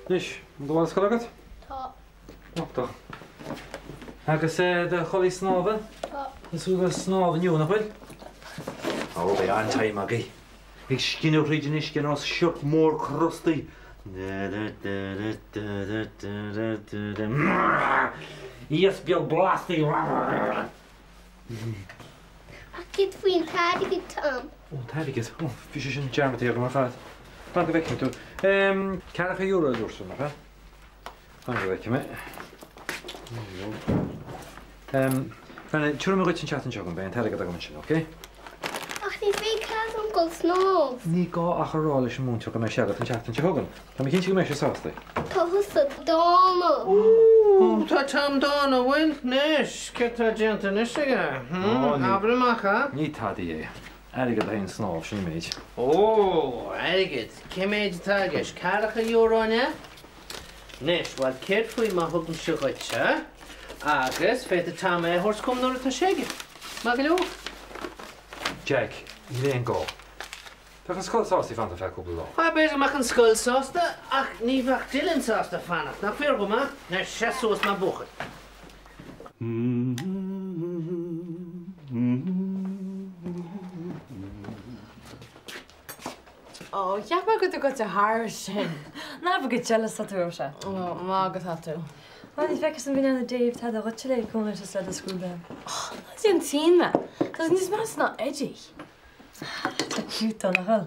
Nis, do bhil scoil agat? Tá. Tá. Agus de cholí snábha? Tá. Is úga snábha nniu nach bhfuil? Ó, bé an taim agaí. Ig scinú ríidir is cin os siop mór crustaí. Yes, beag blastaí. Gyd fi'n tad i gyd Tom. O, tadigyd. O, fi eisiau sy'n jarmad i ar yma ffad. Fan gyfec ni, dwi. Carach a euro yw'r swn, fa? Fan gyfec yma. Fan, tiwr yma gwyt sy'n chat yn siog yn bein, tadigyd ag o'n sy'n, oce? Ach, ni fi cael Uncle Snob. Ni go ach ar ôl eisiau mwyn tiwr gyma'i siarad yn chat yn siog yn. Fan mi cyn ti gyma'i eisiau sos, di? Ta hwsa Donna. O, ta Tom Donna, wyn? Nes, cyta jenta nes i ga. Abra macha? Ni tadi e. Erigyd a hyn snob sy'n meid. O, erigyd. Cym eid tagesh, carach a euro ne? Nes, wel cyd fwy ma hwg yn siwgwtio. Agus, fe dy tam e hwrs cwm nôr y ta siegi. Magilw? Jack, i le yn go. Fech yn sgol sos i fan dy ffeg cwbl o. Pa beth ymach yn sgol sos da, ach ni fach dilyn sos da fanach. Na ffyr gwma, nes siasos ma bwchyd. O, jak ma gyda gyda har sin. Na fa gyda jealous at yw'r se. O, ma gyda atw. O, ni fecus yn fynd yn y Dave tad o gotcha le cwmna sy'n sled o sgrwbel. O, na sy'n tîn me. Does nis mas na edgy. Ta cute o'n achol.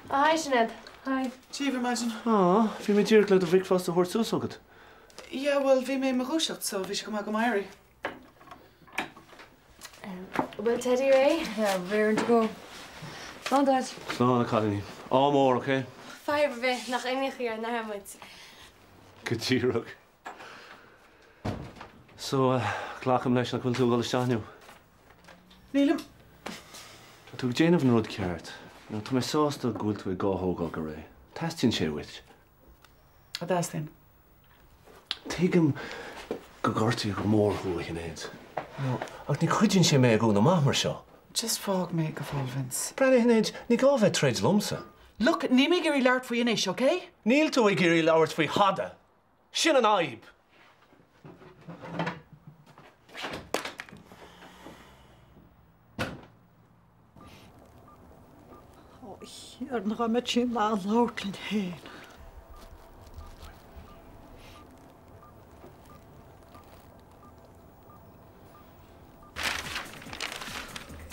O, hi, Sinead. Hi. Tíomh imagine. O, fi mi dyrg le dy fric fast o hwrs úsogad. Yeah, well, bhí mé marúiseacht, so bhí sé go go mairí. Well, Teddy Ray, rearing to go. Long Dad. Slán a cadní. Á mór, oké? Fire bheith nach einich ar na hamid. Gytírog. So, glacham leis na cwiltú gal isteaniw. Nílim. Tug Jane van rud ceart. No, tu me sásta gwiltú I gáthóg ag a ré. Tastin sé wit. A dastin. Tegam go gortí go mór hú a hinnéid. No, ach ni chuidin sé mé a gún na mahmar seo. Just fog me go fáil Vince. Brenne hinnéid, ni gáfeh treid lumsa. Look, ní mé gurí leart faoi inis, okay? Níl tú I géirí lauert faoi hada. Sin an aib. O, hier na ga met sin má láirlinn héin.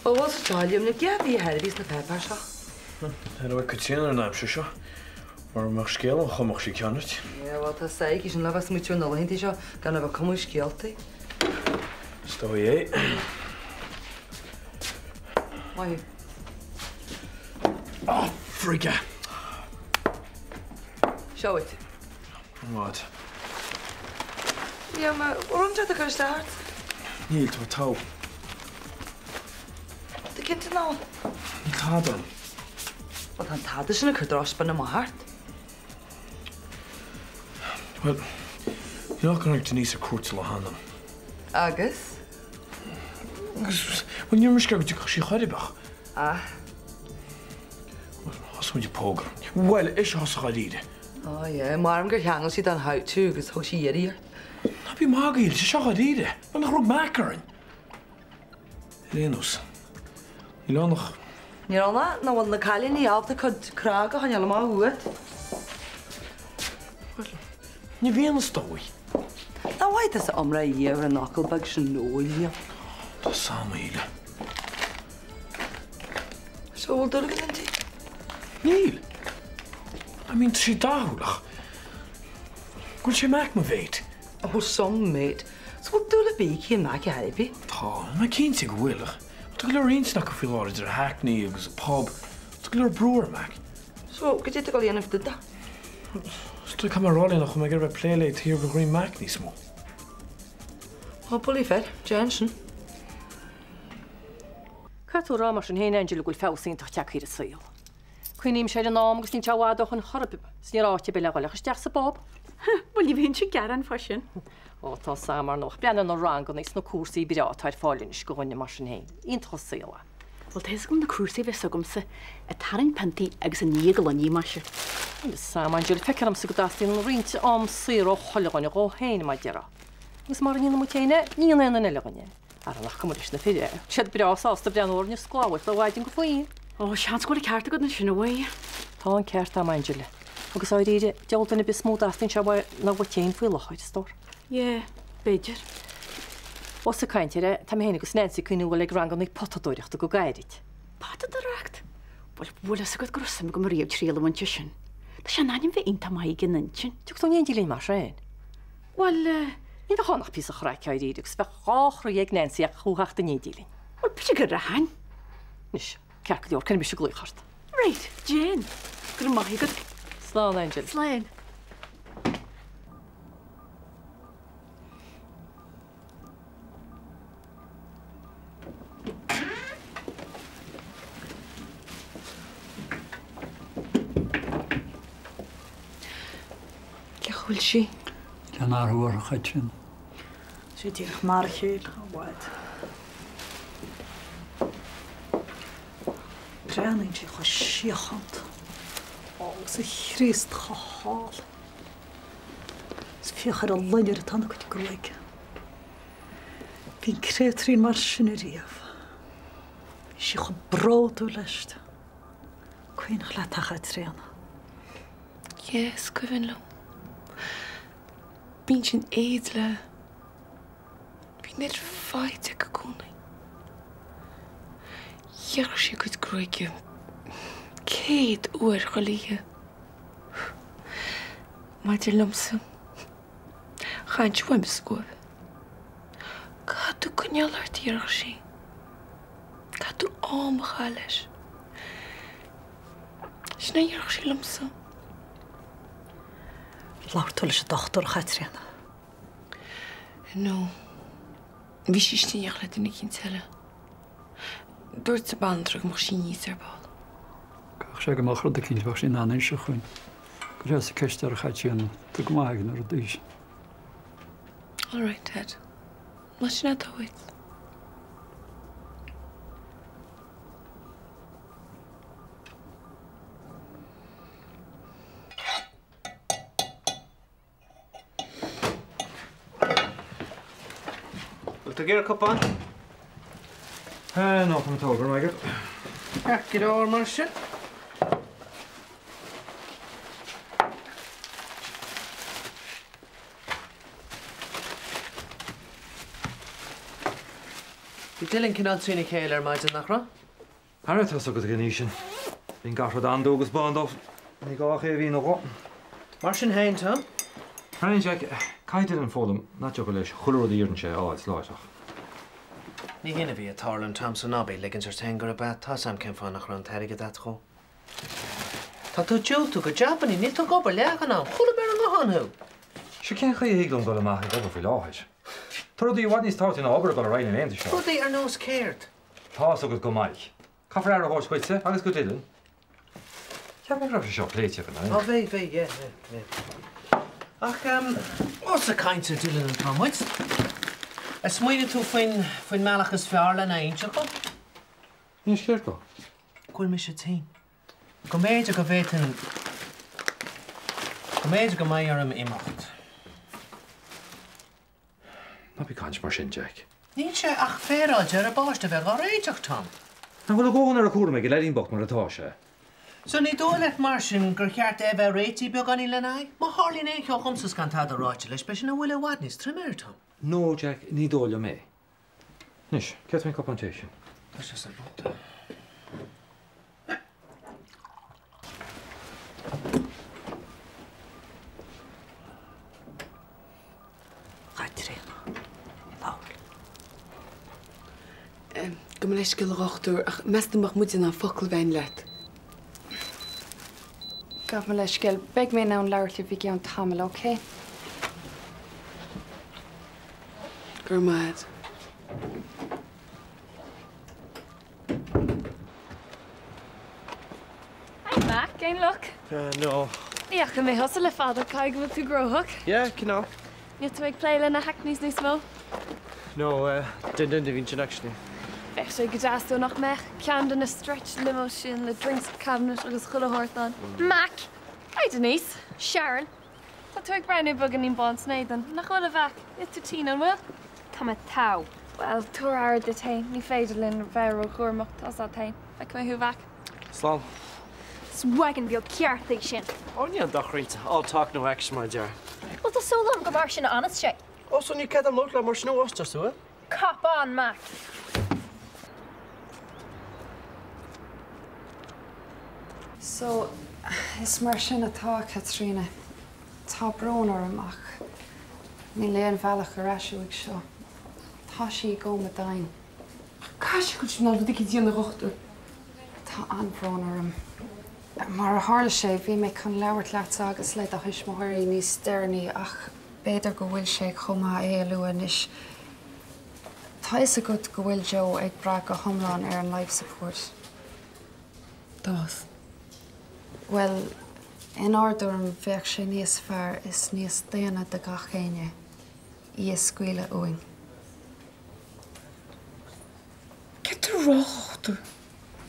O, was stáilium na geadí herbhís na pepper seo. Er oedd cytrin yn amser sio. O'r mach sgel o'n chomach si cianert. Ie, wel, ta saig is yn lafas mwtio yn olwyn ti sio, gan efo cymwy sgialti. Sto I Mai. Oh, friga. Sio wyt. Wat? Ie, ma, o'r ymdredd o gael start? Níl to taw. Dy cynt yn ôl. Níl tadan. Wel, ta'n tad ys yn y cydros ban y mahart. Wel, ni'n ochr ag Denise a cwrt o hanam. Agus? Wel, ni'n mysgaf gyda chi charibach. Ah. Os mwyn I pogar. Wel, eisiau os chadid. O, ie, mar am gyr hiangol sydd dan haw tu, gys hwys I eri. Na bi magil, eisiau chadid. Wel, nach rwg macarin. Lenus. I lanach. Ni'n olna, na wel na cael ni alf dy cod crag o hanel yma hwyd. Ni fi'n ystoi. Na waith ys omra I o'r noclbag sy'n nôl ni. Da sam eile. So, wel dod o gyda'n ti? Níl. I mean, tri dawlach. Gwyl si mac ma feid. O, som, mate. So, wel dod o big hi'n mac I haribi? Ta, mae cyn ti gwylach. Dwi'n glwyr un snac o ffil o'r hackney agos y pub. Dwi'n glwyr brwyr mac. So, gyda ti gael un o ffdyd da? Dwi'n camaroli nach o mae gyrfa playlight here fy green mac ni smw. O, bwli fer, Jensen. Catw rama sy'n hyn angel gwyl few sy'n toch i'r syl. Cwyn i'm siarad yn om gys ni'n siawad o'ch yn chorb. Sy'n i'r oed I bela golach ysdiach sy bob. Wel, ni fi'n si garan ffasiwn. O, ta samar noch. Blian yn o rang o'n eis no cwrs I byrja ta'r ffolyn ysgwyn y mas yn hyn. Un to syla. Wel, teis gom na cwrsi fe sogom se a tarin panti ag sy'n niegol o'n i masio. Sam, Angel, fecar am sy'n gydastyn yn rwynt am syr o cholegon o hen yma dira. Ys mar ni'n mwteine, ni'n ein yn elegon. Ar alach cymryd na ffyrir. Siad brio os da brian o'r ni sglawyd, da waidyn gwfwyn. O, sians gwrdd carta god na sy'n away. Táin ceart am Angel. Agus áid iad deolta na bis smódastyn siad na bwytein fwy lochaid stor. Ie, beidir. Os y caintir, tam hen agus Nancy cwyn nhw leg rangon i'ch potadoriach dy go gairid. Potadorach? Wel, wala sa god grosam ag ymwriab trial am antisyn. Da sian na'n fe un tam aig yn antisyn. Ti'n gwybod ni'n dilyn mas rhain? Wel, ni'n fe chonach pys o chraic oed iad, agus fe choch rwy ag Nancy ac chwhach dy ni'n dilyn. Wel, pwys y gyda han? Nis, cerc dior, cyn mysio glwychart. Reit, Jane. Gyda mahi god... Slán, Angel. Slán. Chwyl si? Gan arhwyr chydyn. Si di'ch marchil, waid. Breanin si chwa siachant. O, sy christ chahal. Sfiach ar a lynyr y tan ac wedi gwrweg. Fi'n cretrin marsin y riaf. Si chwa brod o lest. Cwyn chlatach a trean. Yes, gwyn lo. Bín sin éad le. Bhí net fáid ag go cúnaí. Dhearr sé go gróige céad uair go líthe. Maidir lumsa. Chaint bhaim scoibh. Cadú coneallar dhearr sé. Cadú ámachá leis. Sna dhearr sé lumsa. Laurtul is dochter Katrien. No. Wie is die eigenlijk in ik tellen? Door te baan terug mag je niet erbal. Ik zeg maar grote kind was in aan is gewoon. Gras kester gaat je aan te maken naar deze. All right, Dad. Wat je net ooit? Wil je een kop aan? Nog een toger, Michael. Kijk je door, Marcia. Die tilling kan altijd een keer maar te nachra. Harret has ook het genieschen. Bin gar wat aandoges band of. Ik ga even nog. Marcia heen, hè? Hein Jack, kijk dit een volum. Not chocolate. Chulro de ierntje. Oh, het laat. Ní hinna bhí Tarlan Thompson Nobby liggins ar tein gur a bat tá sam cin fánach ran teirige dat go. Tá tú dúú go Japaní ní tú gobar legan am, chula ber an gohanú. Se cén chu híglum go amach go fi láis. Tar dí bhhaid níos táirtína obair go a rain in seo. Chudaí ar nós céirt. Tá agus go maiid. Caafar ar a hórcuite agus go dilan. Ceap me raibh seo pléite gan. Ó bhé, yeah. Ach, os a caint ar dilan an támuid? A smuoine tú faoin mealachas fearla na aonse go? Níos céir go? Gúil me sé tí. Go méide go bhétain... Go méide go mai arm imacht. Na bí caint mar sin, Jack. Ní sé ach féráid ar a báiste bheith ar réiteach tam. Na bhfuil góhan ar a cuara me go leirín bocht mar atá sé. So ní dólaith mar sin gur cheart é bheith réití beag an í lenaid? Má hálín é ceol chumsas gan tad a ráite leis be sin na bhfuil a bhhaid níos trimir tam. No, Jack, ní dóla mé. Nis, cet mé copantation. That's just a bot. Katrien. Paul. Kom leis go rochtú ach meach mu an focail leat. Gaf me leis gil beg mé ná an leirte bhí an tamil, okay? Gur mad. Hi, Mac. Gain look. No. Yeah, can we hustle a father cag with to grow hook? Yeah, no. You have to make play in a hackneys new small. No, didn't even actually. Bheith sé go deasú nach mech cean den na stretch limo sin le drinks cabinet agus chulathirtán. Mac! Hi Denise, Sharon. Tá tú ag breanú bug an ín bon snéidan. Nach bhfuil a bheic, is tú tí an bhfuil? Tá me tá. Well, túair air de tain, ní féidir linn bheir ó chuirmacht as a tain. Feic mé thu bheic. Slán. Swagan beag cearthaigh sin. Óníon dochrít, all talk no action mar dear. Well, tá súlam go mar sin honest sé. Os o'n i ced am lwg la mar snow os just yw. Cop on, Mac. So, is mar sin atá, Catriona. Tá brón ormach. Ní léon bhealach ar eisiú ag seo. Tá sí go me dain. Cais go sin ná bhí díana rochtú. Tá an brón orm. Mar a hála sé, bhí mé chun leabhart leat agus le a thuismothirí níos dearnaí ach beidir go bhfuil sé chumá é luan is. Tá is a go bhfuil Joe ag bra go thomláin ar an life support. Dás. Well, in áidirm bheadh sé níos fearr is níos daana de gach chéine í a scuile uing. Cetar ráchtú?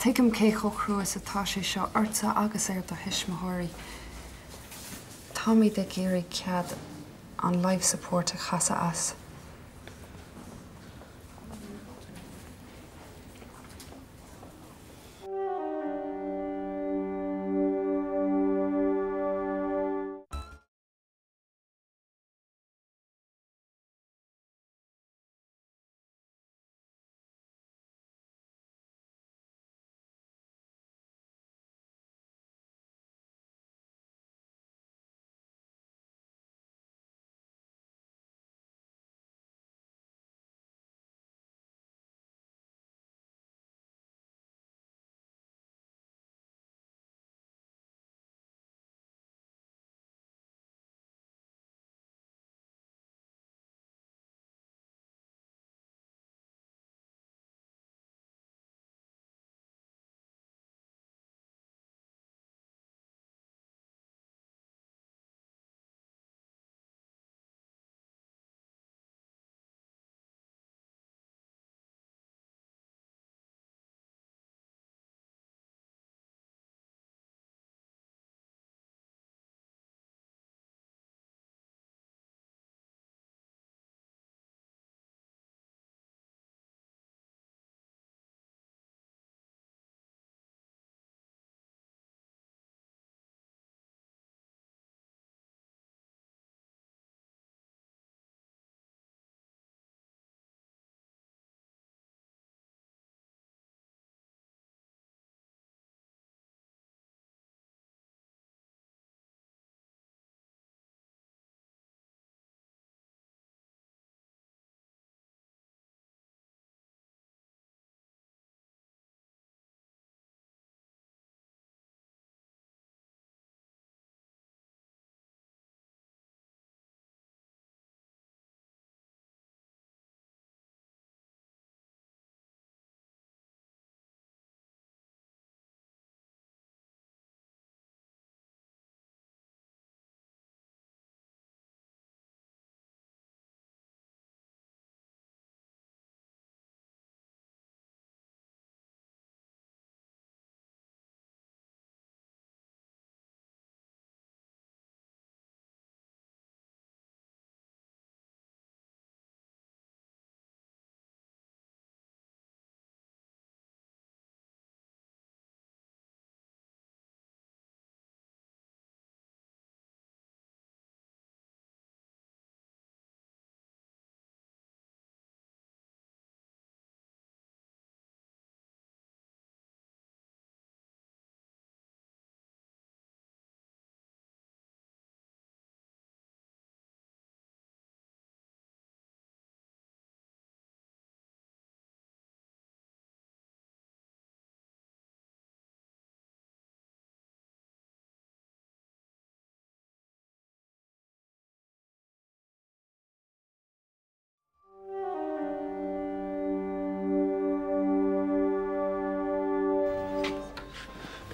Tuigim cé chochrúas atá sé seo orta agus ar do thuismothirí. Táimid de géirí cead an life support a chasa as.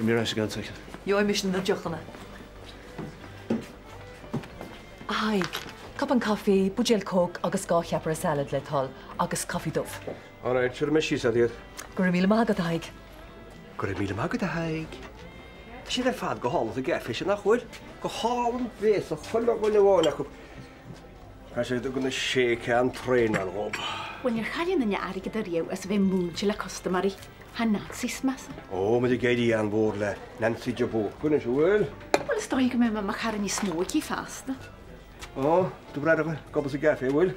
Gymir eisiau gan teich. Jo, I mission na diochanna. Ai, Cup an caí, budgéil cóg agus gá cheapar a salad le tal agus caí dubh. All right, sure, me she's at it. Gur míle mágad a haig. Gur míle mágad a haig. Si ar fad go hála a gefis nach chuil go hálan bhés a chuile bhfuil bháinach go. Ca sé do gona sé an tréin an rob. When you're chaíon na airige a riamh as bheith múnse le customary, ha Nancy's massa. Ó, me géirí an bór le Nancy Jabó. Guna se bhfuil? Well, is dóigh go mé ma charan ní smóí fásta. Ó, tú breid a gobas a gefé bhfuil?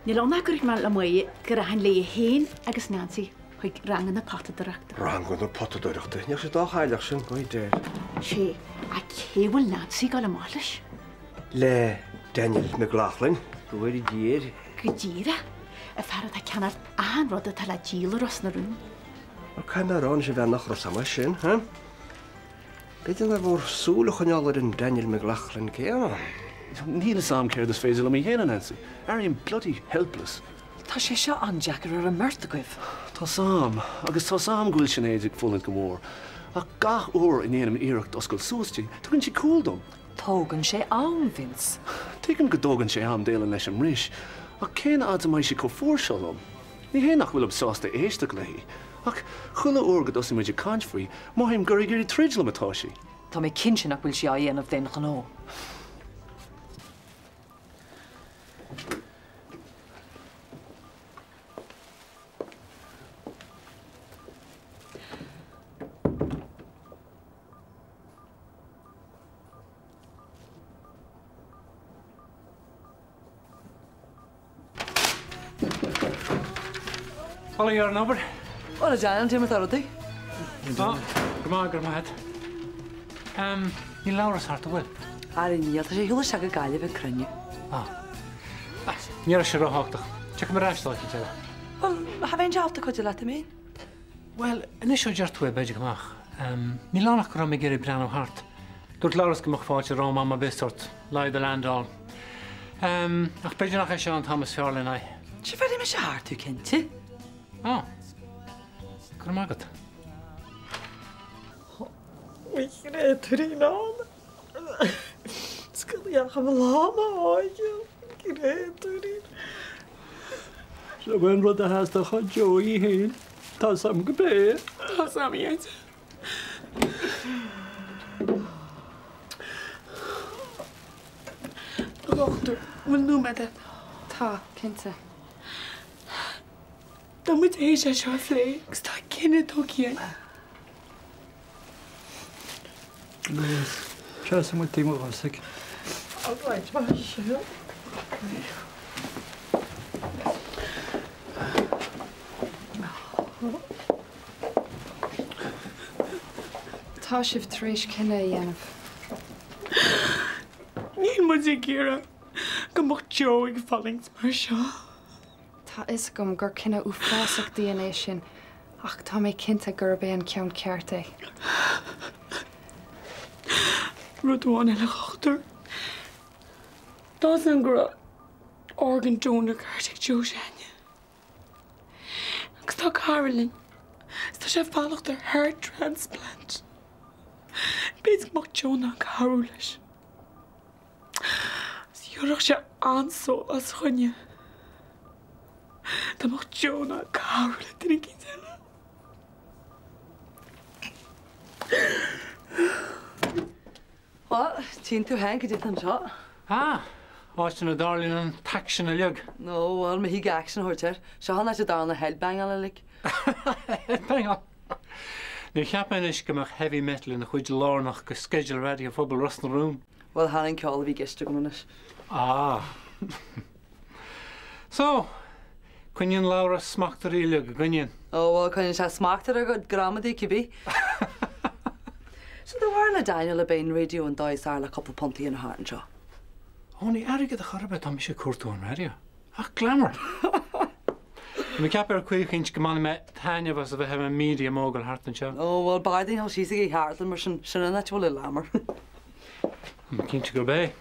Ní lá nacurig mar le muí gur a han le héin agus Nancy chuig rangan na patadreachta. Rangan na patadreachta. Níor sé dá chaileach sin go déir. Sé, a céhfuil Nancy gal amális? Le Daniel McLaughlin, go bhfuir I díir. Go díra? A ferad a ceanart an rud a tal a díla ros na rún. Ar cainarán sé bheith nach sama sin, ha? Beidir na bhór súla chuneálar in Daniel McLaughlin céan. Níl sam céir is féidir am I héana, Nancy. Arian bloody helpless. Tá sé seo an Jackar ar a mrta goibh. Tá sam, agus tá sam gúil sin éidir fúlan go mór. A gach uair in éanam iirecht oscail suastí, tugann si cúldom. Tógann sé am, Vince. Tugann go dógann sé am délan leis an ris. A céna ad mai sé có fórseolm. Ní hé nach bhfuil absásta éisteach le hí. Ach chula uair go dosa muidir cáint faoi, maithim gur gurí trídlam atá sí. Tá mé cinse nach bhfuil si a dhéanamh déana ganó. Hola, you're an over. Hola, Jan, Tim Authority. Oh, come on, Grandma. Ní Laura's hart bhfuil. Arí níl, tá sé hiúla seaga gaiile bheith crunne. Níor sé rothachtaach. Te go mar ráistáid te. Well, ha bhéon deabhta chuide le mé? Well, inis seo deartú beidir goach. Ní lánach go mé géir brean ó hart. Dúirt Laura's gomach fáilte rám am a bistort, leid a landál. Ach beidir nach é seo an Thomas Fearlin ai. Si bheith me se hartú cinnte? Gur mágad. Wie ré tuí ná? Scaíach am láma áige ré tuí. So bhain rud a heasta chu Joey héin, tá sam go bé. Tá sam iad. Rochtú, bhfuil nó me Tá, cinnte. Tá mu é sé seo lé, gus tá cinenne tó chéan. Se sam tí bhsaigh. Áráid mar se. Tá sibh tríis cinenne a dhéanamh. Níl mu ggéire go mo Joe ag fallings mar seo. Tá is gom gur cinenne ú fáach DNA sin ach tá mé cinnte gur bé an ceann ceart é. Rudháin le chotar. Dás an gur organ donor carteag Joe Shania. Agus tá Carolyn. Tá sé fálacht ar heart transplant. Beidir mo Joe ná carú leis. Siúrach sé ansó as chunne. Tá mo Joe ná carú le duine cinnte. What? Tín tú hen go dtí an seo? Áiste na darlín an taxin a leog. No, well, me hí action hortir. Se hanna sé dána headbang ala lik. Headbang? Ní cheapan is gomach heavy metal in the chuid lárnach go schedule ready a phobal rust na room. Well, hanning ceála bhí geiste go munis. So, cuineann Laura smachtar í leog a gcuineann? Oh, well, cuineann se smachtar a go gramadí cibí. So, there were na Daniel a bain radio and dice are a couple punty in a heart and jaw. Only erige the chorbe am se cuatú an radio. Ach, glamour. Mi capar cuiichinch goman me taine was a bheit a media mogul hart an seo. Oh, well, biding how she's a heart and mersin sin an actual lammer. Mi cinch go bé.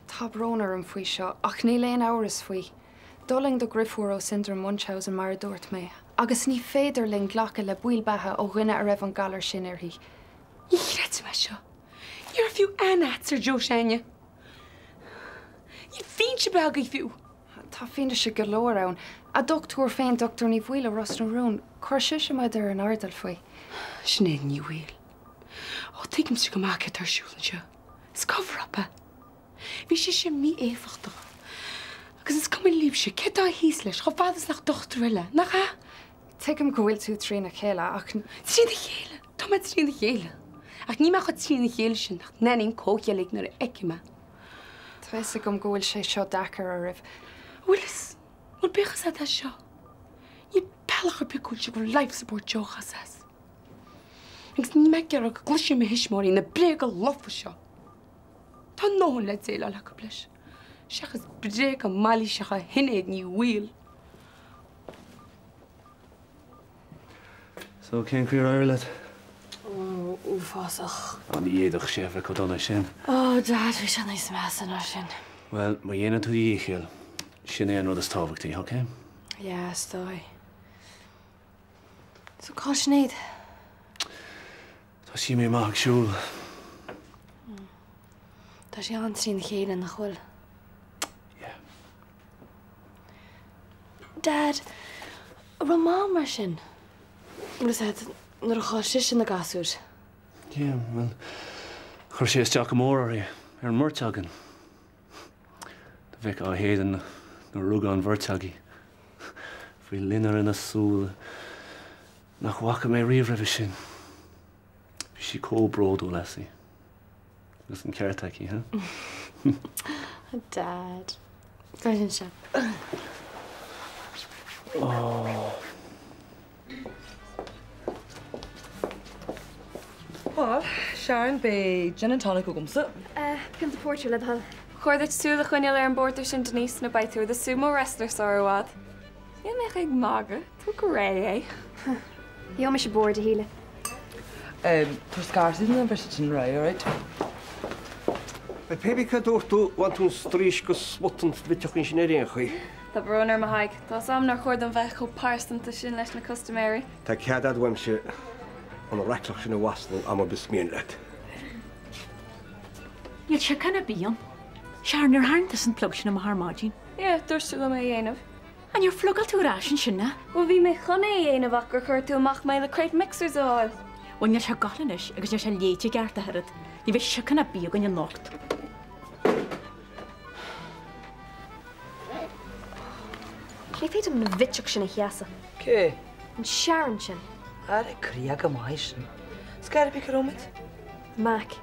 Tá brónar an faoi seo ach ní léon áras faoi. Doling do grifúr ó syndrom Munchausen mar dúirt mé. Agus ní féidir ling ghlacha le buil bathe ó rinne a raibh an galar sin ar hí. Íreid me seo. You're a few anats ar Joe Shania. Í fin se bag I fiú. Tá fin se go leir ann. A doctor féin doctor ní bhhuiile ras an rún. Chuir se me ar an ardal faoi. Snéad ní bhfuil. Ó tuigim si go mac tarsúlan seo. Scofrapa. Bhí sé mí éfachtach. Agus is cum líb se ce á híos leis, cho bhadas nach dochttar eile, nach ha? Tuigim go bhfuil tú trína chéile ach trína chéile, tá me trína chéile. Ach ní me chu trína chéile sin nach nening cóchealaigh nar eicime. Tá is gom go bhfuil sé seo dachar a rih. Willis, bhfuil bechas a seo. Ní pellachar picúil se go life support jochas as. Agus ní me gear a gluisi me hismóí na brega lofa seo. Tá nóhan le déile le go bleis. Seachas brega malí secha hinnéad ní bhfuil. So cén cuir air leat? Úfásach. An iadach séfra go donna sin. Dad, bhí se níos meas an sin. Well, ma dhéanaan tú díchéal. Sin é an rud is tábhachtaí, okay? Ja, stoi. So cá snéad? Tá sí mé maach siúl. Tá sé an trína chéile nach chfuil. Dad, ra má mar sin. Gus het nar a chá si sin na gasúr. Yeah, well, chuir sé isteach go mór ar an mórteagan. Tá bheith á héan na rúgán bhirteagaí. Bhí linar ina súl nach bhacha mé riomh sin. Bhí sí cóbródú lesaí. Gus an ceirteaí, ha? Dad. Tá sin se. Well, Sharon, be gin and tonic o gumsa. Pint a portrait le hal. Chordait súla chuineal ar an bortar sin Denise na baithú the sumo wrestler sarwad. Ní me ag maga, tú go ré é. Jó me se board a híle. Tú scarsid na bheith sin ré, alright? Bei pebicha dúirtú bhaintún strís go smutan biteach in sin éiríon chuí. Tá bronar ma haig, tá sam nar chuird an bheith go páirstanta sin leis na customary. Tá ceadad weimse an reiclach sin na wasnú am bismíon leat. Níl se canna bíon. Sharon ar háirntas an plug sin am harmáidín. Ie, dúirsúla mé dhéanamh. An you'r fluggal tú rá sin sinna? Well, bhí mé chuna dhéanamh ach gur chuir tú amach mé le crate mixers áil. Well, níl se galanis agus níl se léite geart a herad. Ní bheith se canna bí gan an nocht. Ní féidir na bhiteach sin na cheasa. Cé? An Sharon sin. Ar e críag am haid sin. Scar bí caromid? Mac.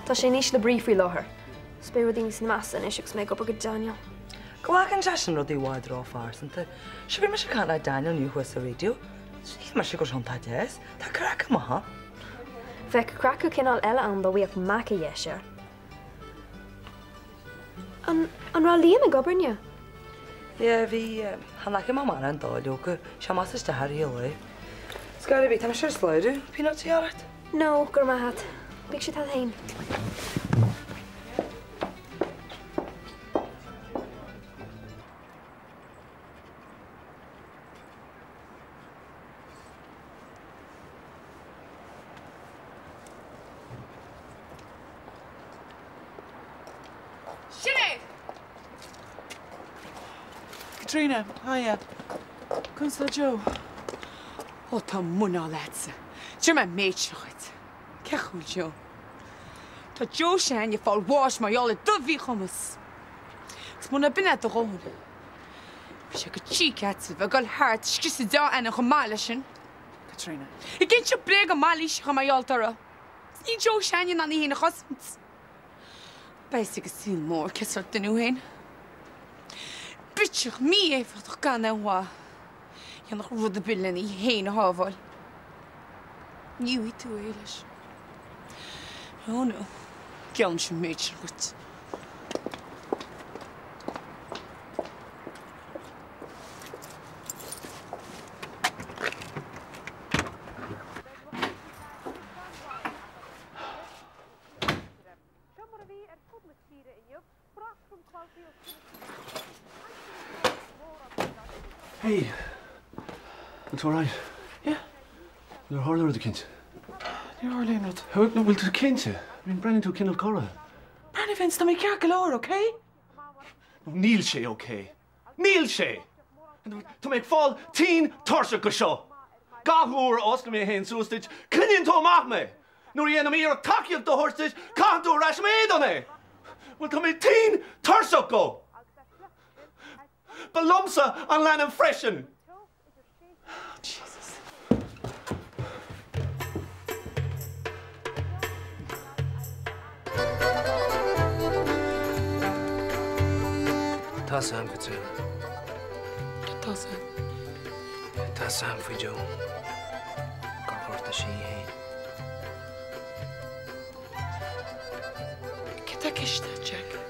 Tá sé níos le bríomhí láthair. Spéir daoine san massa in isiach mé go go Daniel. Glágan deasan rud í bháid rá fársanta. Se bhí me se canna Daniel nniu chuas a radio. Ní mar se go sean tá deas. Tá crack am ha. Bheith crackú cinál eile an do bhíoh Mac a dhéise. An rá líana gobarne? Ie, bhí hanach am mar an dáilú go se mas is de haí le. Scar bí tam se sláidir, Pínatí árat? No, gur má hat. Bíag sé tá hain. Katrina, hiya. Kunstler Joe. O, tá muna letsa. Sure my mate shot. Cechul Joe. Tá Joe shan you fall wash my all dovey hummus. Smuna bin at the road. She could cheek at the gal heart skissed da and a malishin. Katrina. Ik get you breg a malish on my altar. Ní Joe shan you nani hin husbands. Basic sin more kiss her the new hen. Bitch, me even toch kan en wa. Je nog rode billen in heen havel. Nieuw toe elish. Oh no. Gyan je meetje goed. Hey, it's all right. Yeah. You're harder with the kids. You're hardly not. How no, will the kids? I mean, Brennan to Kindle Cora. Brennan Vince, to make your galore, okay? Níl sé okay. Níl sé. Tá méid fáil tí tarsa go seo. Gathúr os na mé hen sústid, cynnin tó amach me. Nuair dhéanam í ar takeíocht do thuirstid, canú reis méad an é. Well, tá méid tí tarsa go. Ba lomsa an leanam freisin. Jesus. Tá sam go tú. Tá sam. Tá sam faoi Joe. Gá sí héin. Ke tá ciste, Jack?